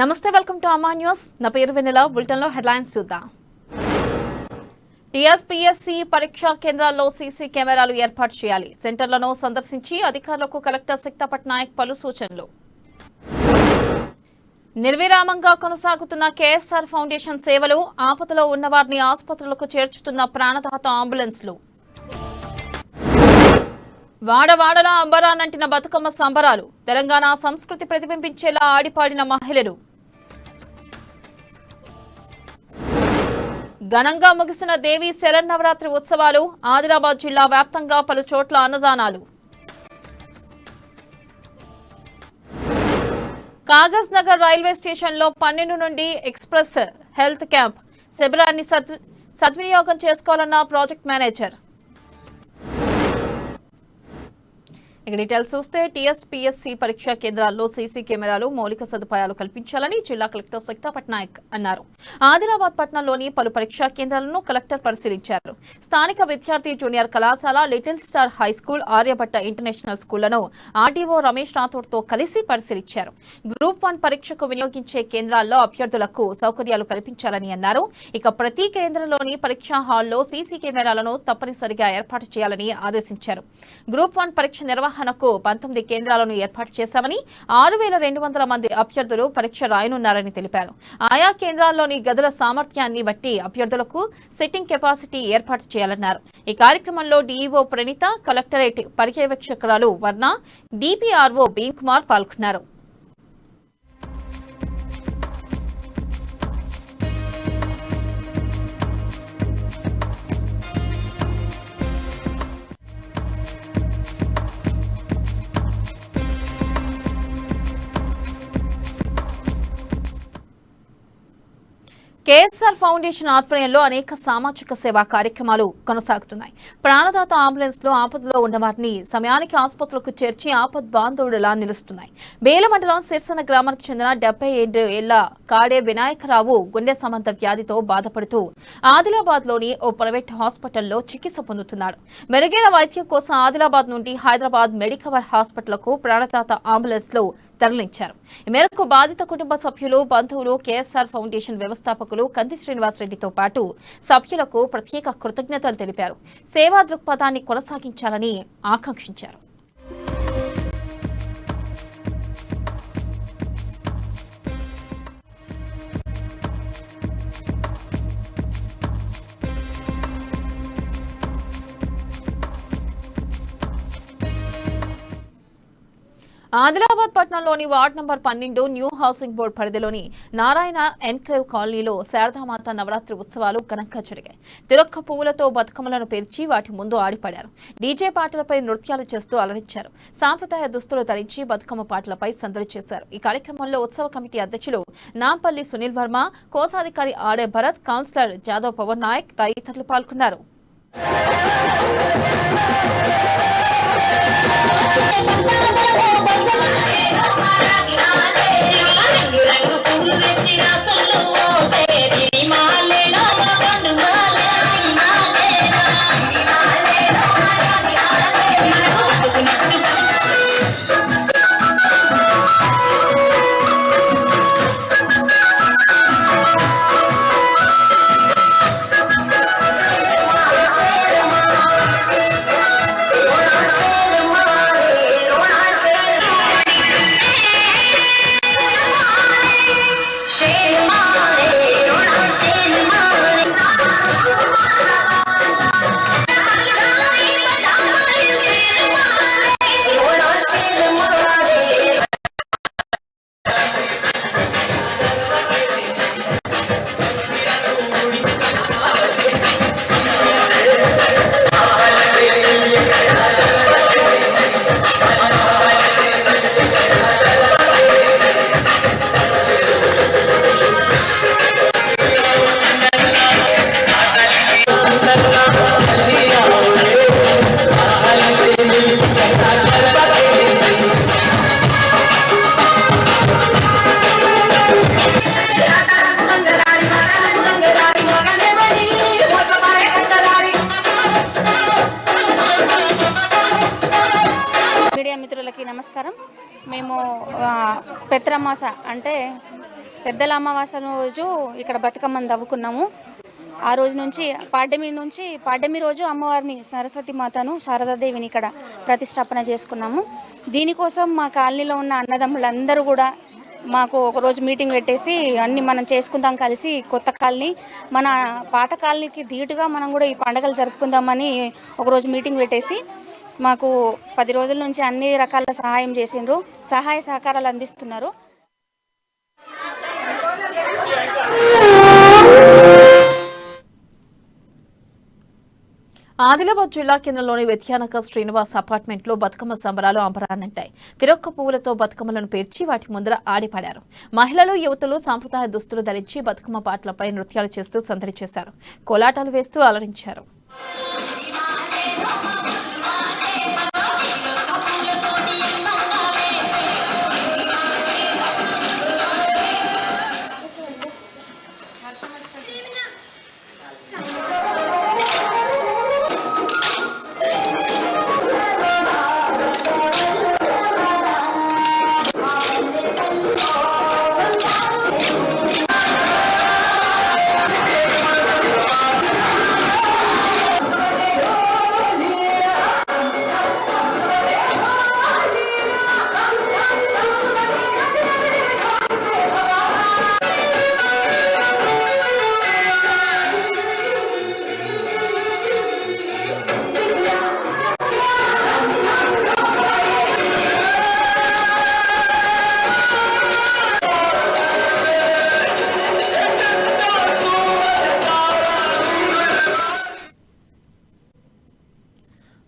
నమస్తే, welcome to అమ్మా news. నా పేరు వెన్నెల. బులెటిన్లో హెడ్లైన్స్ చూద్దాం. టీఎస్పీఎస్సీ పరీక్షా కేంద్రాల్లో సీసీ కెమెరాలు ఏర్పాటు చేయాలి. సెంటర్లను సందర్శించి అధికారులకు కలెక్టర్ సిక్తా పట్నాయక్ పలు సూచనలు. నిర్విరామంగా కొనసాగుతున్న కేఎస్ఆర్ ఫౌండేషన్ సేవలు. ఆపదలో ఉన్నవారిని ఆసుపత్రులకు చేర్చుతున్న ప్రాణదాత అంబులెన్స్లు. వాడవాడలా అంబరానంటిన బతుకమ్మ సంబరాలు. తెలంగాణ సంస్కృతి ప్రతిబింబించేలా ఆడిపాడిన మహిళలు. ఘనంగా ముగిసిన దేవి శరన్నవరాత్రి ఉత్సవాలు. ఆదిలాబాద్ జిల్లా వ్యాప్తంగా పలు చోట్ల అన్నదానాలు. కాగజ్ నగర్ రైల్వే స్టేషన్లో 12 నుండి ఎక్స్ప్రెస్ హెల్త్ క్యాంప్ శిబిరాన్ని సద్వినియోగం చేసుకోవాలన్న ప్రాజెక్ట్ మేనేజర్. ఇక డీటెయిల్స్ చూస్తే టీఎస్పీఎస్సీ పరీక్షా కేంద్రాల్లో సీసీ కెమెరాలు మౌలిక సదుపాయాలు కల్పించాలని జిల్లా కలెక్టర్ సిక్తా పట్నాయక్ అన్నారు. ఆదిలాబాద్ పట్టణంలోని పలు పరీక్షా కేంద్రాలను కలెక్టర్ పరిశీలించారు. స్థానిక విద్యార్థి జూనియర్ కళాశాల, little star high school, Aryabhatta international స్కూళ్లను ఆర్డీఓ రమేష్ రాథోడ్తో కలిసి పరిశీలించారు. గ్రూప్ 1 పరీక్షకు వినియోగించే కేంద్రాల్లో అభ్యర్థులకు సౌకర్యాలు కల్పించాలని అన్నారు. ఇక ప్రతి కేంద్రంలోని పరీక్షా హాల్లో సీసీ కెమెరాలను తప్పనిసరిగా ఏర్పాటు చేయాలని ఆదేశించారు. గ్రూప్ 1 పరీక్ష నిర్వహణకు 19 కేంద్రాలను ఏర్పాటు చేశామని, 6200 మంది అభ్యర్థులు పరీక్ష రాయనున్నారని తెలిపారు. ఆయా కేంద్రాల్లోని గదుల సామర్థ్యాన్ని బట్టి అభ్యర్థులకు సిట్టింగ్ కెపాసిటీ ఏర్పాటు చేయాలన్నారు. ఈ కార్యక్రమంలో డీఈఓ ప్రణీత, కలెక్టరేట్ పర్యవేక్షకురాలు వర్ణ, డిపిఆర్ఓ బీన్ కుమార్ పాల్గొన్నారు. కేఎస్ఆర్ ఫౌండేషన్ ఆధ్వర్యంలో అనేక సామాజిక సేవా కార్యక్రమాలు కొనసాగుతున్నాయి. ప్రాణదాత అంబులెన్స్ లో ఆపదలో ఉన్నవారిని సమయానికి ఆసుపత్రులకు చేర్చి ఆపద్ బాంధవుడిలా నిలుస్తున్నాయి. బేల మండలం సిర్సన గ్రామానికి చెందిన 77 ఏళ్ల కాడే వినాయకరావు గుండె సంబంధ వ్యాధితో బాధపడుతూ ఆదిలాబాద్ లోని ఓ ప్రైవేట్ హాస్పిటల్లో చికిత్స పొందుతున్నాడు. మెరుగైన వైద్యం కోసం ఆదిలాబాద్ నుండి హైదరాబాద్ మెడికవర్ హాస్పిటల్కు ప్రాణదాత అంబులెన్స్ లో తరలించారు. ఈ మేరకు బాధిత కుటుంబ సభ్యులు, బంధువులు కేఎస్ఆర్ ఫౌండేషన్ వ్యవస్థాపకులు కంది శ్రీనివాసరెడ్డితో పాటు సభ్యులకు ప్రత్యేక కృతజ్ఞతలు తెలిపారు. సేవా దృక్పథాన్ని కొనసాగించాలని ఆకాంక్షించారు. ఆదిలాబాద్ పట్టణంలోని ward number 12 new housing board పరిధిలోని నారాయణ ఎన్క్లేవ్ కాలనీలో శారదామాత నవరాత్రి ఉత్సవాలు ఘనంగా జరిగాయి. తిరొక్క పువ్వులతో బతుకమ్మలను పేర్చి వాటి ముందు ఆడిపడారు. డీజే పాటలపై నృత్యాలు చేస్తూ అలరించారు. సాంప్రదాయ దుస్తులు ధరించి బతుకమ్మ పాటలపై సందడి చేశారు. ఈ కార్యక్రమంలో ఉత్సవ కమిటీ అధ్యక్షులు నాంపల్లి సునీల్ వర్మ, కోశాధికారి ఆడే భరత్, కౌన్సిలర్ జాదవ్ పవన్ నాయక్ తదితరులు పాల్గొన్నారు. మీడియా మిత్రులకి నమస్కారం. మేము పెత్రమాస అంటే పెద్దల అమావాస్య రోజు ఇక్కడ బతుకమ్మని తవ్వుకున్నాము. ఆ రోజు నుంచి పాడ్యమి రోజు అమ్మవారిని సరస్వతి మాతను శారదాదేవిని ఇక్కడ ప్రతిష్టాపన చేసుకున్నాము. దీనికోసం మా కాలనీలో ఉన్న అన్నదమ్ములందరూ కూడా మాకు ఒకరోజు మీటింగ్ పెట్టేసి అన్ని మనం చేసుకుందాం కలిసి, కొత్త కాలనీ మన పాత కాలనీకి ధీటుగా మనం కూడా ఈ పండుగలు జరుపుకుందామని ఒకరోజు మీటింగ్ పెట్టేసి మాకు 10 రోజుల నుంచి అన్ని రకాల సహాయం చేసిండ్రు, సహాయ సహకారాలు అందిస్తున్నారు. ఆదిలాబాద్ జిల్లా కేంద్రంలోని విద్యానగర్ శ్రీనివాస్ అపార్ట్మెంట్ లో బతుకమ్మ సంబరాలు అంబరాన్నంటాయి. తిరొక్క పువ్వులతో బతుకమ్మలను పేర్చి వాటి ముందర ఆడిపాడారు. మహిళలు, యువతులు సాంప్రదాయ దుస్తులు ధరించి బతుకమ్మ పాటలపై నృత్యాలు చేస్తూ సందడి చేశారు. కోలాటాలు వేస్తూ అలరించారు.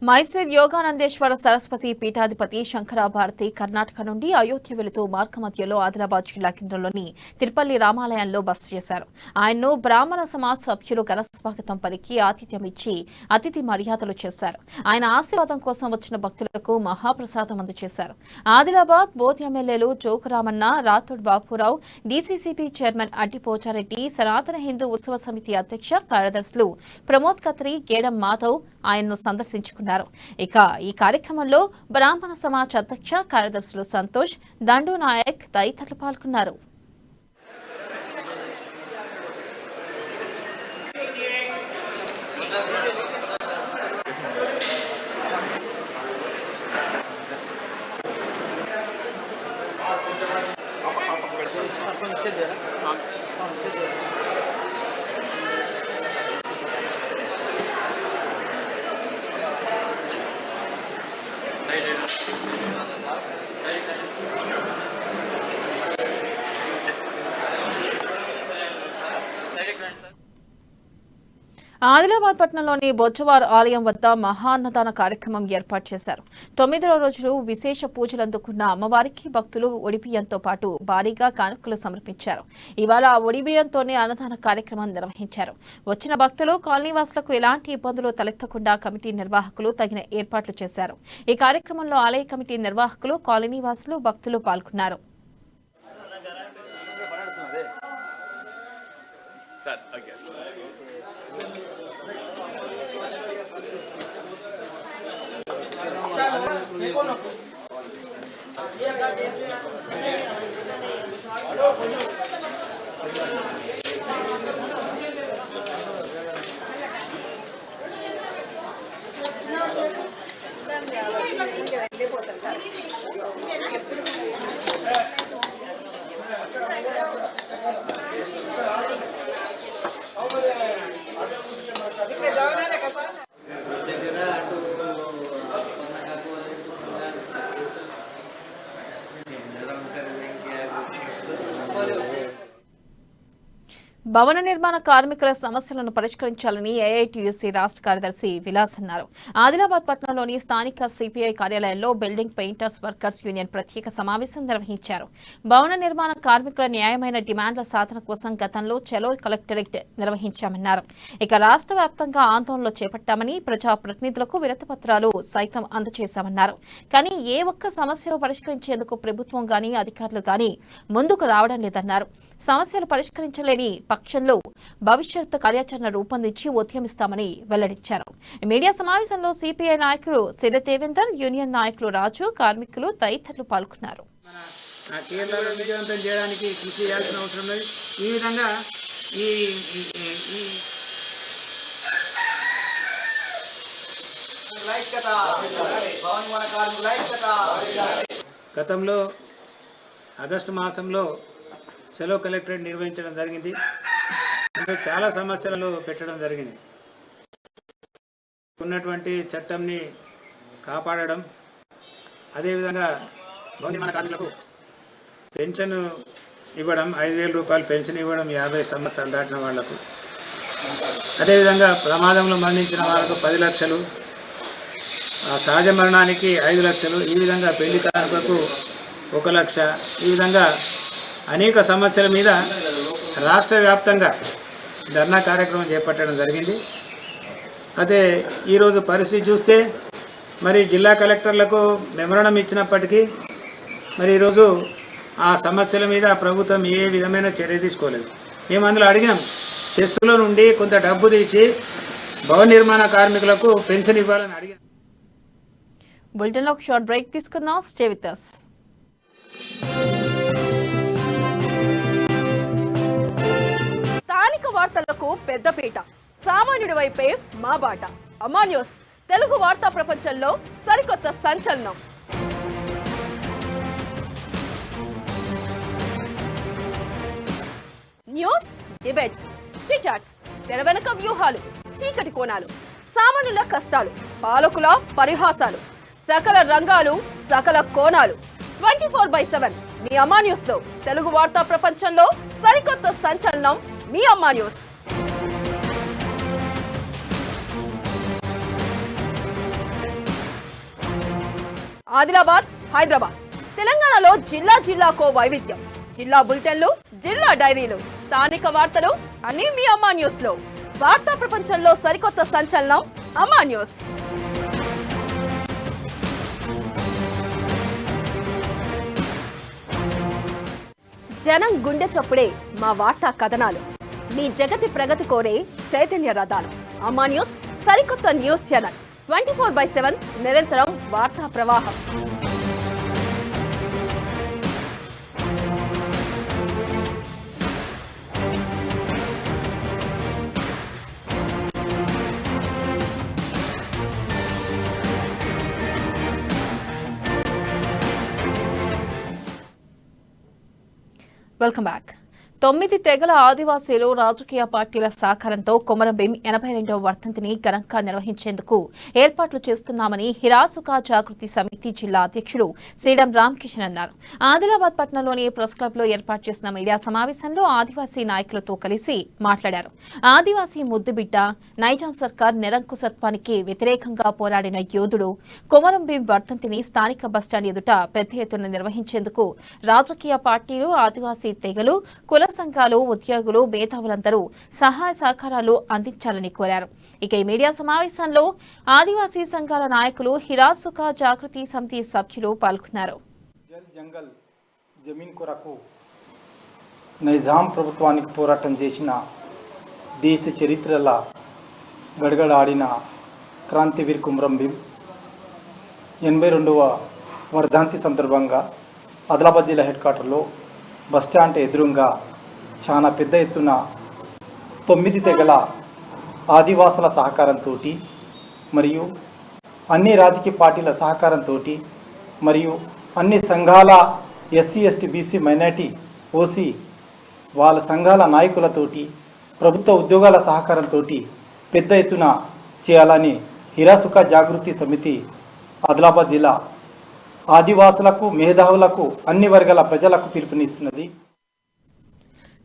మైసూర్ యోగానందేశ్వర సరస్వతి పీఠాధిపతి శంకరాభారతి కర్ణాటక నుండి అయోధ్య వెళుతూ మార్గమధ్యలో ఆదిలాబాద్ జిల్లా కేంద్రంలోని తిరుపల్లి రామాలయంలో బస చేశారు. ఆయన్ను బ్రాహ్మణ సమాజ్ సభ్యులు ఘన స్వాగతం పలికి ఆతిథ్యం ఇచ్చి అతిథి మర్యాదలు చేశారు. ఆయన ఆశీర్వాదం కోసం వచ్చిన భక్తులకు మహాప్రసాదం అందజేశారు. ఆదిలాబాద్ బోధ్ ఎమ్మెల్యేలు జోగురామన్న, రాథోడ్ బాపురావు, డీసీసీబీ చైర్మన్ అడ్డి పోచారెడ్డి, సనాతన హిందూ ఉత్సవ సమితి అధ్యక్ష కార్యదర్శులు ప్రమోద్ ఖత్రి, గేడం మాధవ్ ఆయన్ను సందర్శించుకున్నారు. ఇక ఈ కార్యక్రమంలో బ్రాహ్మణ సమాజ్ అధ్యక్ష కార్యదర్శులు సంతోష్, దండు నాయక్ తదితరులు పాల్గొన్నారు. ఆదిలాబాద్ పట్టణంలోని బొజ్జవార్ ఆలయం వద్ద మహాన్నదాన కార్యక్రమం ఏర్పాటు చేశారు. 9వ రోజు విశేష పూజలు అందుకున్న అమ్మవారికి భక్తులు ఒడిబియ్యంతో పాటు భారీగా కానుకలు సమర్పించారు. ఇవాళ ఒడిబియ్యంతోనే అన్నదాన కార్యక్రమం నిర్వహించారు. వచ్చిన భక్తులు, కాలనీవాసులకు ఎలాంటి ఇబ్బందులు తలెత్తకుండా కమిటీ నిర్వాహకులు తగిన ఏర్పాట్లు చేశారు. ఈ కార్యక్రమంలో ఆలయ కమిటీ నిర్వాహకులు, కాలనీవాసులు, భక్తులు పాల్గొన్నారు. భవన నిర్మాణ కార్మికుల సమస్యలను పరిష్కరించాలని ఏఐటీయూసీ రాష్ట్ర కార్యదర్శి విలాస్ అన్నారు. ఆదిలాబాద్ పట్టణంలోని స్థానిక సిపిఐ కార్యాలయంలో బిల్డింగ్ పెయింటర్స్ వర్కర్స్ యూనియన్ ప్రత్యేక సమావేశం నిర్వహించారు. భవన నిర్మాణ కార్మికుల న్యాయమైన డిమాండ్ల సాధన కోసం గతంలో చలో కలెక్టరేట్ నిర్వహించామన్నారు. ఇక రాష్ట్ర వ్యాప్తంగా ఆందోళనలు చేపట్టామని, ప్రజాప్రతినిధులకు వినతిపత్రాలు సైతం అందజేశామన్నారు. కానీ ఏ ఒక్క సమస్యను పరిష్కరించేందుకు ప్రభుత్వం గానీ, అధికారులు గానీ ముందుకు రావడం లేదన్నారు. సమస్యలు పరిష్కరించలేని పక్షంలో భవిష్యత్ కార్యాచరణ రూపొందించి ఉద్యమిస్తామని వెల్లడించారు. మీడియా సమావేశంలో సిపిఐ నాయకులు సిరి దేవేందర్, యూనియన్ నాయకులు రాజు, కార్మికులు తదితరులు పాల్గొన్నారు. ఆ కేంద్రాలను విజయవంతం చేయడానికి కృషి చేయాల్సిన అవసరం ఉన్నది. ఈ విధంగా ఈ గతంలో ఆగస్టు మాసంలో సెలవు కలెక్టరేట్ నిర్వహించడం జరిగింది. అందులో చాలా సమస్యలను పెట్టడం జరిగింది. ఉన్నటువంటి చట్టంని కాపాడడం, అదేవిధంగా భవన నిర్మాణ కార్మికులకు పెన్షన్ ఇవ్వడం, 5,000 రూపాయలు పెన్షన్ ఇవ్వడం 50 సంవత్సరాలు దాటిన వాళ్లకు, అదేవిధంగా ప్రమాదంలో మరణించిన వాళ్ళకు 10 లక్షలు, సహజ మరణానికి 5 లక్షలు, ఈ విధంగా పెళ్లి కానుకకు 1 లక్ష, ఈ విధంగా అనేక సమస్యల మీద రాష్ట్ర వ్యాప్తంగా ధర్నా కార్యక్రమం చేపట్టడం జరిగింది. అయితే ఈరోజు పరిస్థితి చూస్తే మరి జిల్లా కలెక్టర్లకు మెమరణం ఇచ్చినప్పటికీ మరి ఈరోజు ఆ సమస్యల మీద ప్రభుత్వం ఏ విధమైన చర్య తీసుకోలేదు. మేము అందులో అడిగినాం, సెస్సులో నుండి కొంత డబ్బు తీసి భవన నిర్మాణ కార్మికులకు పెన్షన్ ఇవ్వాలని అడిగాం. బులెటిన్లో ఒక షార్ట్ బ్రేక్ తీసుకుందాం. Stay with us. స్థానిక వార్తలకు పెద్దపీట, సామాన్యుడి వైపే మా బాట. అమ్మా న్యూస్ తెలుగు వార్తా ప్రపంచంలో సరికొత్త సంచలనం. న్యూస్, డిబేట్స్, చిట్చాట్స్, తెర వెనుక వ్యూహాలు, చీకటి కోణాలు, సామాన్యుల కష్టాలు, పాలకుల పరిహాసాలు, సకల రంగాలు, సకల కోణాలు. 24/7 మీ అమ్మా న్యూస్ లో తెలుగు వార్తా ప్రపంచంలో సరికొత్త సంచలనం మీ అమ్మా న్యూస్. ఆదిలాబాద్, హైదరాబాద్, తెలంగాణలో జిల్లా జిల్లాకో వైవిధ్యం. జిల్లా బులెటిన్లు, జిల్లా డైరీలు, స్థానిక వార్తలు అన్ని మీ అమ్మా న్యూస్ లో. వార్తా ప్రపంచంలో సరికొత్త సంచలనం అమ్మా న్యూస్. జనం గుండె చప్పుడే మా వార్తా కథనాలు, మీ జగతి ప్రగతి కోరే చైతన్య రథాలు. అమ్మా న్యూస్ సరికొత్త న్యూస్ ఛానల్. 24/7 నిరంతరం వార్తా ప్రవాహం. Welcome back. 9 తెగల ఆదివాసీలు రాజకీయ పార్టీల సహకారంతో కొమరంభీం 82వ వర్ధంతిని ఘనంగా నిర్వహించేందుకు ఏర్పాట్లు చేస్తున్నామని హిరాసుకా జాగృతి సమితి జిల్లా అధ్యక్షుడు సీడం రామకిషన్ అన్నారు. ఆదిలాబాద్ పట్టణంలోని ప్రెస్ క్లబ్ లో ఏర్పాటు చేసిన మీడియా సమావేశంలో ఆదివాసీ నాయకులతో కలిసి మాట్లాడారు. ఆదివాసీ ముద్దుబిడ్డ, నైజాం సర్కార్ నిరంకుశత్వానికి వ్యతిరేకంగా పోరాడిన యోధుడు కొమరంభీం వర్ధంతిని స్థానిక బస్టాండ్ ఎదుట పెద్ద ఎత్తున నిర్వహించేందుకు రాజకీయ పార్టీలు, ఆదివాసీ తెగలు, కుల సంఘాలు, ఉద్యోగులు, మేధావులందరూ సహాయ సహకారాలు అందించాలని కోరారు. ఇక ఈ మీడియా సమావేశంలో ఆదివాసీ సంఘాల నాయకులు, హిరాసుకా జాగృతి సమితి సభ్యులు పాల్గొన్నారు. జంగల్ జమీన్ కొరకు నైజాం ప్రభుత్వానికి పోరాటం చేసిన, దేశ చరిత్రల గడగడాడిన క్రాంతివీర్ కొమరంభీం 82వ వర్ధంతి సందర్భంగా ఆదిలాబాద్ జిల్లా హెడ్ క్వార్టర్లో బస్టాండ్ ఎదురుగా చాలా పెద్ద ఎత్తున 9 తెగల ఆదివాసుల సహకారంతో మరియు అన్ని రాజకీయ పార్టీల సహకారంతో మరియు అన్ని సంఘాల SC, ST, BC, minority, OC వాళ్ళ సంఘాల నాయకులతోటి, ప్రభుత్వ ఉద్యోగాల సహకారంతో పెద్ద ఎత్తున చేయాలని హిరాసుకా జాగృతి సమితి ఆదిలాబాద్ జిల్లా ఆదివాసులకు, మేధావులకు, అన్ని వర్గాల ప్రజలకు పిలుపునిస్తున్నది.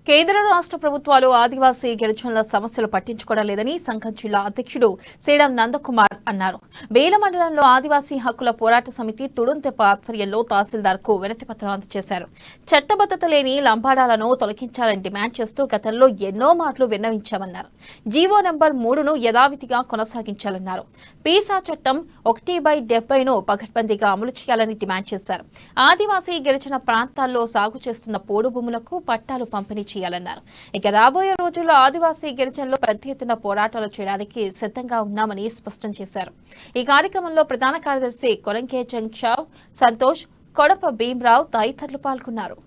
కేంద్ర రాష్ట్ర ప్రభుత్వాలు ఆదివాసీ గిరిజనుల సమస్యలు పట్టించుకోవడం లేదని సంఘం జిల్లా అధ్యక్షుడు సీడం నందకుమార్ అన్నారు. బేల మండలంలో ఆదివాసీ హక్కుల పోరాట సమితి తుడుంతెప్ప ఆధ్వర్యంలో తహసీల్దార్కు వినతి పత్రం అందజేశారు. చట్టబద్ధత లేని లంబాడాలను తొలగించాలని డిమాండ్ చేస్తూ గతంలో ఎన్నో మాటలు విన్నవించామన్నారు. జీవో నంబర్ 3ను యథావిధిగా కొనసాగించాలన్నారు. పీసా చట్టం 1/70ను పకడ్బందీగా అమలు చేయాలని డిమాండ్ చేశారు. ఆదివాసీ గిరిజన ప్రాంతాల్లో సాగు చేస్తున్న పోడు భూములకు పట్టాలు పంపిణీ చేయాలన్నారు. ఇక రాబోయే రోజుల్లో ఆదివాసీ గిరిజనులు పెద్ద ఎత్తున పోరాటాలు చేయడానికి సిద్ధంగా ఉన్నామని స్పష్టం చేశారు. ఈ కార్యక్రమంలో ప్రధాన కార్యదర్శి కొలంకే జంగ్షావ్ సంతోష్, కొడప భీమరావు తదితరులు పాల్గొన్నారు.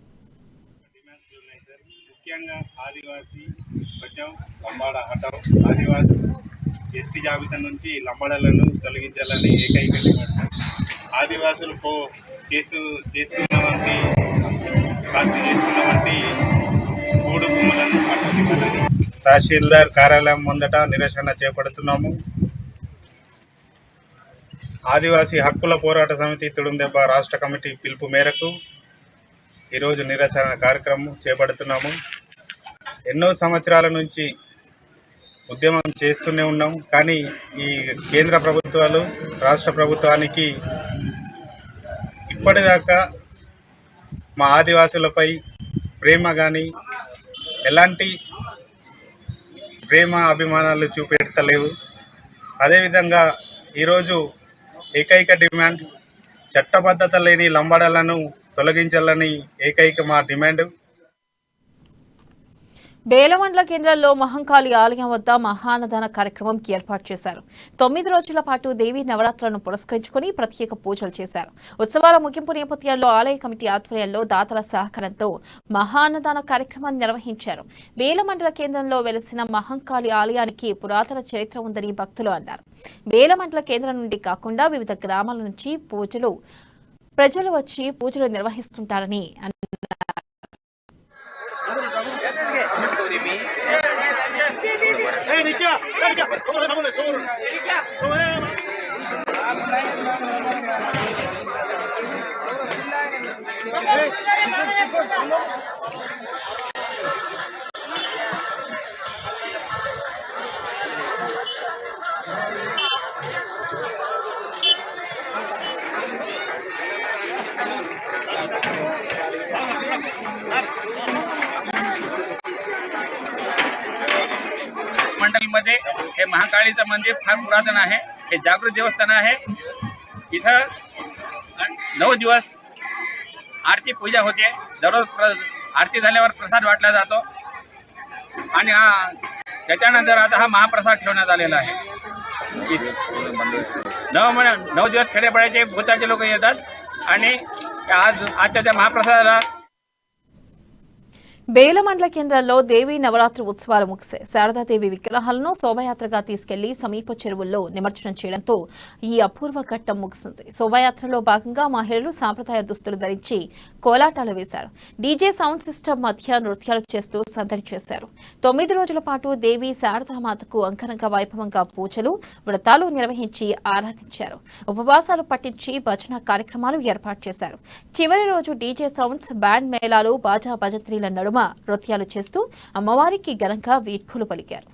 ముఖ్యంగా ఆదివాసీ బచావ్ లంబాడ హటావ్ ఆదివాసీ ఎస్టీ జాబితా నుంచి లంబాడలను తొలగించాలని ఏకైక డిమాండ్. ఆదివాసులు చేస్తున్నవంటి కూడు భూములను పట్టుకుని తహసీల్దార్ కార్యాలయం ముందట నిరసన చేపడుతున్నాము. ఆదివాసీ హక్కుల పోరాట సమితి తుడుందెబ్బ రాష్ట్ర కమిటీ పిలుపు మేరకు ఈరోజు నిరసన కార్యక్రమం చేపడుతున్నాము. ఎన్నో సంవత్సరాల నుంచి ఉద్యమం చేస్తూనే ఉన్నాం. కానీ ఈ కేంద్ర ప్రభుత్వాలు రాష్ట్ర ప్రభుత్వానికి ఇప్పటిదాకా మా ఆదివాసులపై ప్రేమ కానీ ఎలాంటి ప్రేమ అభిమానాలు చూపెడతలేవు. అదేవిధంగా ఈరోజు ఏకైక డిమాండ్ చట్టబద్ధత లేని లంబాడలను తొలగించాలని ఏకైక మా డిమాండ్. బేలమండల కేంద్రంలో మహంకాళి ఆలయం వద్ద మహాన్నదాన కార్యక్రమంకి ఏర్పాటు చేశారు. 9 రోజుల పాటు దేవీ నవరాత్రులను పురస్కరించుకుని ప్రత్యేక పూజలు చేశారు. ఉత్సవాల ముగింపు నేపథ్యంలో ఆలయ కమిటీ ఆధ్వర్యంలో దాతల సహకారంతో మహాన్నదాన కార్యక్రమాన్ని నిర్వహించారు. బేలమండల కేంద్రంలో వెలిసిన మహంకాళి ఆలయానికి పురాతన చరిత్ర ఉందని భక్తులు అన్నారు. బేలమండల కేంద్రం నుండి కాకుండా వివిధ గ్రామాల నుంచి ప్రజలు వచ్చి పూజలు నిర్వహిస్తుంటారని అన్నారు. मंडल मध्ये हे महाकाळीचं मंदिर फार पुरातन आहे. हे जागृत देवस्थान आहे. इथं 9 दिवस आरती पूजा होते. दररोज आरती झाल्यावर प्रसाद वाटला जातो आणि त्याच्यानंतर आता हा महाप्रसाद ठेवण्यात आलेला आहे. 9 दिवस खेडेपाड्याचे भूताचे लोक येतात आणि आजच्या त्या महाप्रसादाला బేలమండల కేంద్రంలో దేవీ నవరాత్రి ఉత్సవాలు ముగిశాయి. శారదాదేవి విగ్రహాలను శోభాయాత్రగా తీసుకెళ్లి సమీప చెరువుల్లో నిమజ్జనం చేయడంతో ఈ అపూర్వ ఘట్టం ముగిసింది. శోభాయాత్రలో భాగంగా మహిళలు సాంప్రదాయ దుస్తులు ధరించి కోలాటాలు వేశారు. డీజే సౌండ్ సిస్టమ్ మధ్య నృత్యాలు చేస్తూ సందడి చేశారు. 9 రోజుల పాటు దేవి శారదామాతకు అంగరంగ వైభవంగా పూజలు వ్రతాలు నిర్వహించి ఆరాధించారు. ఉపవాసాలు పట్టించి భజన కార్యక్రమాలు ఏర్పాటు చేశారు. చివరి రోజు డీజే సౌండ్స్, బ్యాండ్ మేళాలు, బాజా భజంత్రీల నడుమ నృత్యాలు చేస్తూ అమ్మవారికి ఘనంగా వీడ్కోలు పలికారు.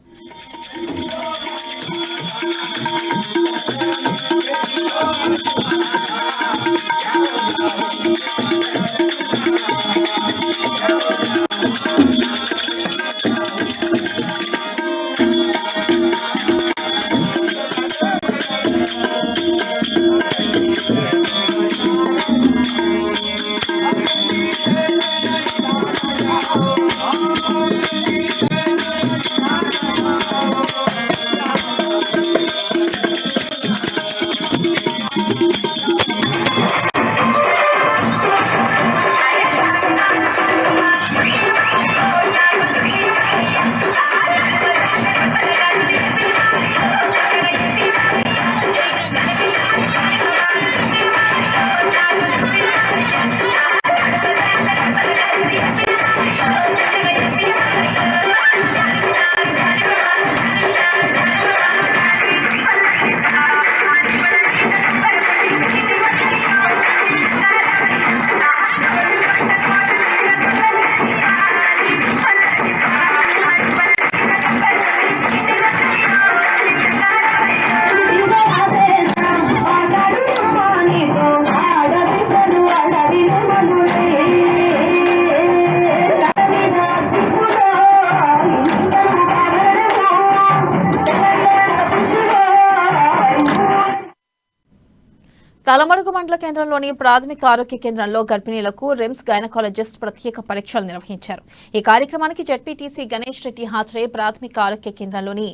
తలమడుగు మండల కేంద్రంలోని ప్రాథమిక ఆరోగ్య కేంద్రంలో గర్భిణీలకు రిమ్స్ గైనకాలజిస్ట్ ప్రత్యేక పరీక్షలు నిర్వహించారు. ఈ కార్యక్రమానికి జెడ్పీటీసీ గణేష్ రెడ్డి హాజరై ప్రాథమిక ఆరోగ్య కేంద్రంలోని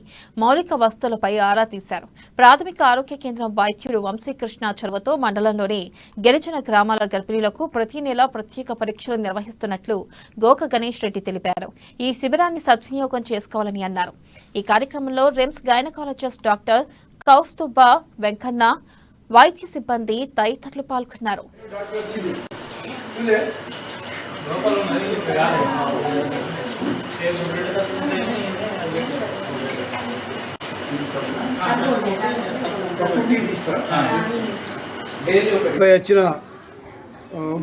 మౌలిక వస్తువులపై ఆరా తీశారు. ప్రాథమిక ఆరోగ్య కేంద్రం వైద్యుడు వంశీకృష్ణ చొరవతో మండలంలోని గిరిజన గ్రామాల గర్భిణీలకు ప్రతి నెల ప్రత్యేక పరీక్షలు నిర్వహిస్తున్నట్లు గోక గణేష్ రెడ్డి తెలిపారు. ఈ శిబిరాన్ని సద్వినియోగం చేసుకోవాలని అన్నారు. ఈ కార్యక్రమంలో RIMS gynaecologist doctor Kaustubha Venkanna, వైద్య సిబ్బంది తదితరులు పాల్గొన్నారు. వచ్చిన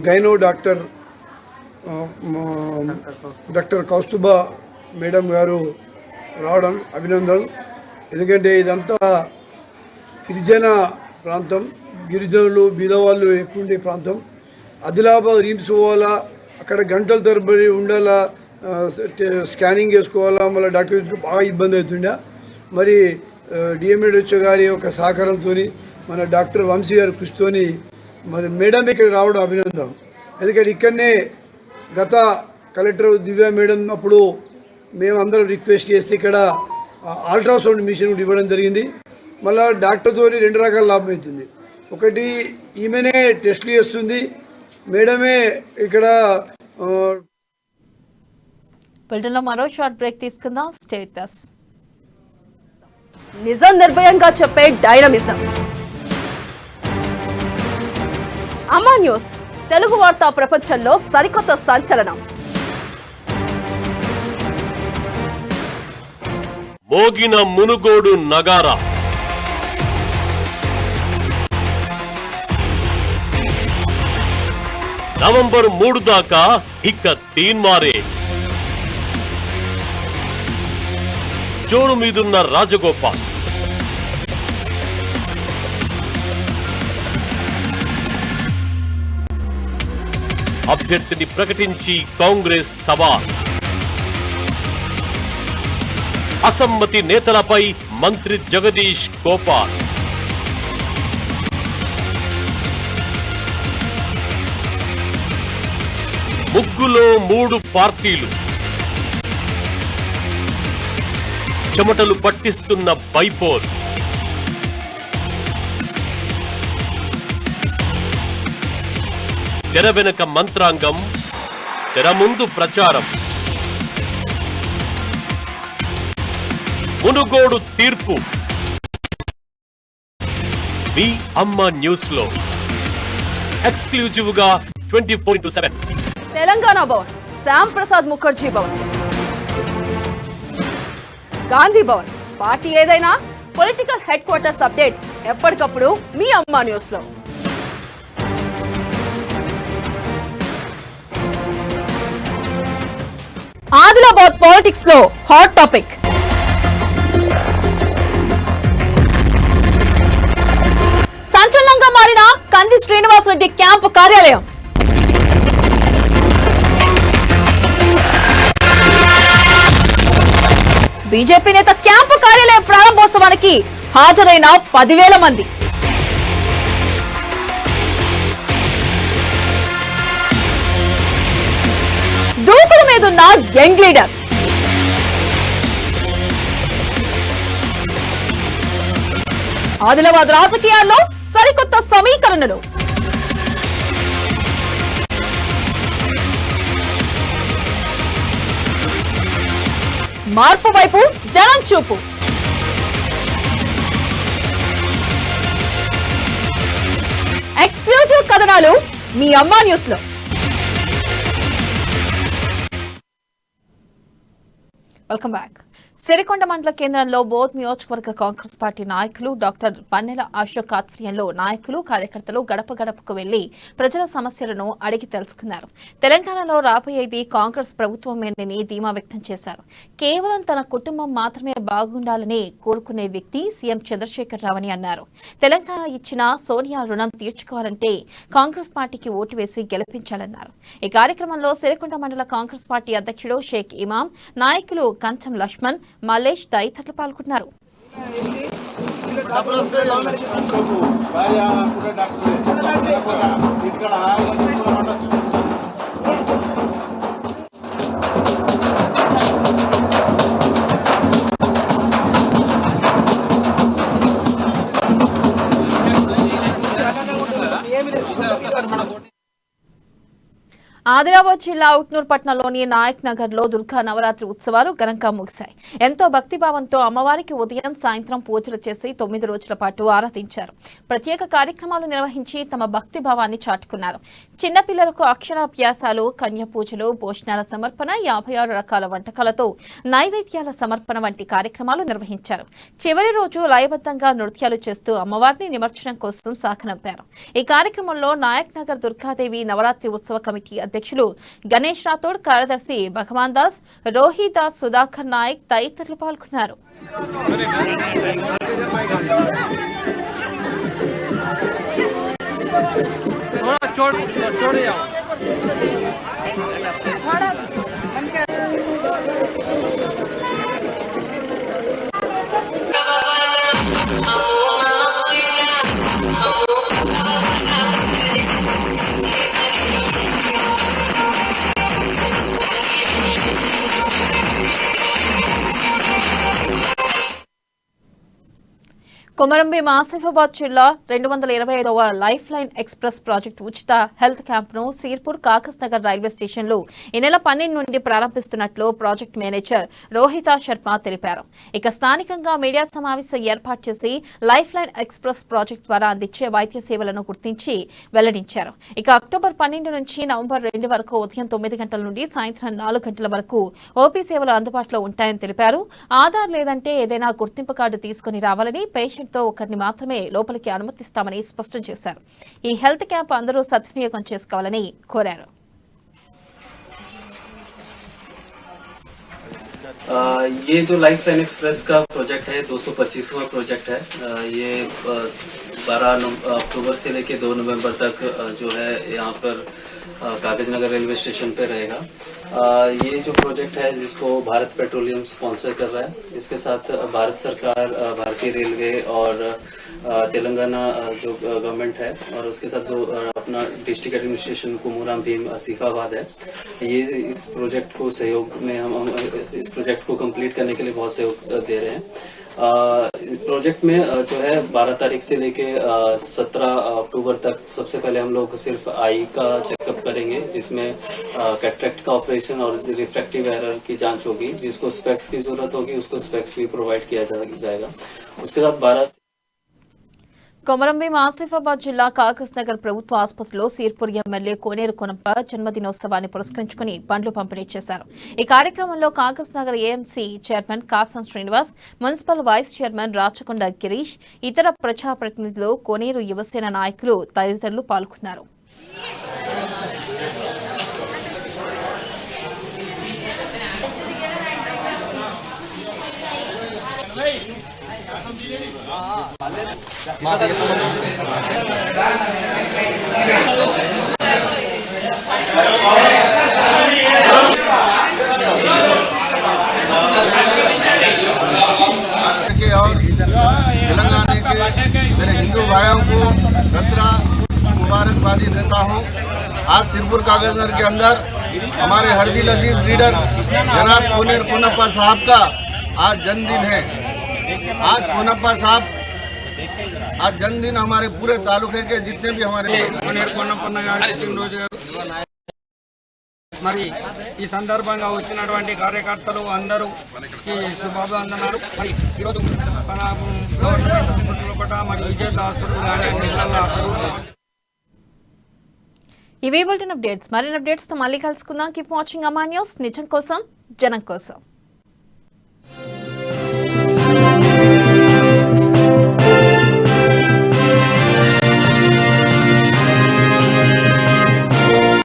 గైనో డాక్టర్ కౌస్తుభా మేడం గారు రావడం అభినందనలు. ఎందుకంటే ఇదంతా గిరిజన ప్రాంతం, గిరిజనులు బీదవాళ్ళు ఎక్కువ ఉండే ప్రాంతం. ఆదిలాబాద్ రిమ్స్ పోవాలా, అక్కడ గంటల తరబడి ఉండాలా, స్కానింగ్ చేసుకోవాలా, మళ్ళీ డాక్టర్ బాగా ఇబ్బంది అవుతుండే. మరి డిఎంఎడ్హెచ్ఓ గారి యొక్క సహకారంతో మన డాక్టర్ వంశీ గారి కృషితో మరి మేడం ఇక్కడ రావడం అభినందనం. ఎందుకంటే ఇక్కడనే గత కలెక్టర్ దివ్య మేడం అప్పుడు మేమందరం రిక్వెస్ట్ చేస్తే ఇక్కడ అల్ట్రాసౌండ్ మిషన్ కూడా ఇవ్వడం జరిగింది. మళ్ళీ డాక్టర్తో 2 రకాల లాభం అవుతుంది. ఒకటి, ఈమెనే టెస్ట్లు చేస్తుంది, మేడమే ఇక్కడ. బులెటిన్లో మరో షార్ట్ బ్రేక్ తీసుకుందాం. Stay with us. నిజం నిర్భయంగా చెప్పే డైనమిజం. అమ్మా న్యూస్ తెలుగు వార్తా ప్రపంచంలో సరికొత్త సంచలనం. మోగిన మునుగోడు నగారా, నవంబర్ 3 దాకా ఇక తీన్మారే. జోరు మీదున్న రాజగోపాల్, అభ్యర్థిని ప్రకటించి కాంగ్రెస్ సవాల్. అసమ్మతి నేతలపై మంత్రి జగదీష్ గోపాల్. ముగ్గులో 3 పార్టీలు, చెమటలు పట్టిస్తున్న బైపోల్. తెర వెనక మంత్రాంగం, తెర ముందు ప్రచారం. మునుగోడు తీర్పు మీ అమ్మ న్యూస్ లో ఎక్స్క్లూజివ్ గా 24/7. తెలంగాణ భవన్, శ్యామ్ ప్రసాద్ ముఖర్జీ భవన్, గాంధీ భవన్, పార్టీ ఏదైనా పొలిటికల్ హెడ్ క్వార్టర్స్ అప్డేట్స్ ఎప్పటికప్పుడు మీ అమ్మా న్యూస్ లో. ఆదిలాబాద్ పాలిటిక్స్ లో హాట్ టాపిక్. సంచలనంగా మారిన కంది శ్రీనివాసరెడ్డి క్యాంపు కార్యాలయం. బీజేపీ నేత క్యాంపు కార్యాలయ ప్రారంభోత్సవానికి హాజరైన 10,000 మంది. దూకుడు మీదున్న యంగ్ లీడర్. ఆదిలాబాద్ రాజకీయాల్లో సరికొత్త సమీకరణలు. మార్పు వైపు జనం చూపు. ఎక్స్క్లూజివ్ కథనాలు మీ అమ్మా న్యూస్ లో. Welcome back. సిరికొండ మండల కేంద్రంలో బోధ్ నియోజకవర్గ కాంగ్రెస్ పార్టీ నాయకులు డాక్టర్ పన్నెల అశోక్ ఆధ్వర్యంలో నాయకులు కార్యకర్తలు గడప గడపకు వెళ్లి ప్రజల సమస్యలను అడిగి తెలుసుకున్నారు. తెలంగాణలో రాబోయేది కాంగ్రెస్ ప్రభుత్వమేనని ధీమా వ్యక్తం చేశారు. కేవలం తన కుటుంబం మాత్రమే బాగుండాలని కోరుకునే వ్యక్తి సీఎం చంద్రశేఖర్ రావు అని అన్నారు. తెలంగాణ ఇచ్చిన సోనియా రుణం తీర్చుకోవాలంటే కాంగ్రెస్ పార్టీకి ఓటు వేసి గెలిపించాలన్నారు. ఈ కార్యక్రమంలో సిరికొండ మండల కాంగ్రెస్ పార్టీ అధ్యక్షుడు షేక్ ఇమాం, నాయకులు కంచం లక్ష్మణ్, మల్లేష్ తదితరులు పాల్గొన్నారు. ఆదిలాబాద్ జిల్లా ఉట్నూర్ పట్టణంలోని నాయక్ నగర్ లో దుర్గా నవరాత్రి ఉత్సవాలు ఘనంగా ముగిశాయి. ఎంతో భక్తిభావంతో అమ్మవారికి ఉదయం సాయంత్రం పూజలు చేసి 9 రోజుల పాటు ఆరాధించారు. ప్రత్యేక కార్యక్రమాలు నిర్వహించి తమ భక్తిభావాన్ని చాటుకున్నారు. చిన్నపిల్లలకు అక్షరాభ్యాసాలు, కన్య పూజలు, భోజనాల సమర్పణ, 56 రకాల వంటకాలతో నైవేద్యాల సమర్పణ వంటి కార్యక్రమాలు నిర్వహించారు. చివరి రోజు లయబద్ధంగా నృత్యాలు చేస్తూ అమ్మవారిని నిమజ్జనం కోసం సాగనంపారు. ఈ కార్యక్రమంలో నాయక్ నగర్ దుర్గాదేవి నవరాత్రి ఉత్సవ కమిటీ అధ్యక్షులు గణేష్ రాథోడ్, కార్యదర్శి భగవాన్ దాస్, రోహిత్ దాస్, సుధాకర్ నాయక్ తదితరులు పాల్గొన్నారు. కొమరంభీం ఆసిఫాబాద్ జిల్లా 225వ లైఫ్ లైన్ ఎక్స్ప్రెస్ ప్రాజెక్టు ఉచిత హెల్త్ క్యాంప్ను సీర్పూర్ కాకస్ నగర్ రైల్వే స్టేషన్లో ఈ నెల 12 నుండి ప్రారంభిస్తున్నట్లు ప్రాజెక్టు మేనేజర్ రోహితా శర్మ తెలిపారు. ఇక స్థానికంగా మీడియా సమావేశం ఏర్పాటు చేసి లైఫ్ లైన్ ఎక్స్ప్రెస్ ప్రాజెక్టు ద్వారా అందించే వైద్య సేవలను గుర్తించి వెల్లడించారు. ఇక అక్టోబర్ 12 నుంచి నవంబర్ 2 వరకు ఉదయం 9 గంటల నుండి సాయంత్రం 4 గంటల వరకు ఓపీ సేవలు అందుబాటులో ఉంటాయని తెలిపారు. ఆధార్ లేదంటే ఏదైనా గుర్తింపు కార్డు తీసుకుని రావాలని, పేషెంట్ తో ఒకరిని మాత్రమే లోపలికి అనుమతిస్తామని స్పష్టం చేశారు. ఈ హెల్త్ క్యాంప్ అందరూ సద్వినియోగం చేసుకోవాలని కోరారు. ये जो लाइफ लाइन एक्सप्रेस का प्रोजेक्ट है 225वां प्रोजेक्ट है। ये 12 अक्टूबर से लेकर 2 नवंबर तक जो है यहाँ पर कागज नगर रेलवे स्टेशन पे रहेगा। ये जो प्रोजेक्ट है जिसको भारत पेट्रोलियम स्पॉन्सर कर रहा है, इसके साथ भारत सरकार, भारतीय रेलवे और तेलंगाना जो गवर्नमेंट है और उसके साथ जो अपना डिस्ट्रिक्ट एडमिनिस्ट्रेशन कुमुराम भीम आसिफाबाद है, ये इस प्रोजेक्ट को सहयोग में हम इस प्रोजेक्ट को कंप्लीट करने के लिए बहुत सहयोग दे रहे हैं। प्रोजेक्ट में जो है 12 तारीख से लेके 17 अक्टूबर तक सबसे पहले हम लोग सिर्फ आई का चेकअप करेंगे, जिसमें कैटरेक्ट का ऑपरेशन और रिफ्रैक्टिव एरर की जांच होगी। जिसको स्पेक्स की जरूरत होगी उसको स्पेक्स भी प्रोवाइड किया जाएगा। उसके साथ 12 కొమరంభీం ఆసిఫాబాద్ జిల్లా కాకస్ నగర్ ప్రభుత్వ ఆసుపత్రిలో సీర్పూర్ ఎమ్మెల్యే కోనేరు కొనప్ప జన్మదినోత్సవాన్ని పురస్కరించుకుని పండ్లు పంపిణీ చేశారు. ఈ కార్యక్రమంలో Kakas Nagar AMC chairman Kasam Srinivas, municipal vice chairman Rachakonda Girish, ఇతర ప్రజాప్రతినిధులు, కోనేరు యువసేన నాయకులు తదితరులు పాల్గొన్నారు. और तेलंगाना के मेरे हिंदू भाइयों को दसरा मुबारकबादी देता हूँ। आज सिरपुर कागजनगर के अंदर हमारे हरदिल अजीज लीडर जनाब कोनेर कोनप्पा साहब का आज जन्मदिन है। आज कोनप्पा साहब आज जन्मदिन हमारे पूरे तालुके के जितने भी हमारे మరి ఈ సందర్భంగా వచ్చినటువంటి కార్యకర్తలు అందరూకి శుభాభివందనాలు. మరి ఈరోజు మన గవర్నమెంట్ హాస్పిటల్ ఒకట మరి విజేత హాస్పిటల్ ఇవి బులెటిన్ అప్డేట్స్. మరిన్ని అప్డేట్స్ తో మళ్ళీ కలుసుకుందాం. కీప్ వాచింగ్ అమా న్యూస్, నిజం కోసం జనం కోసం.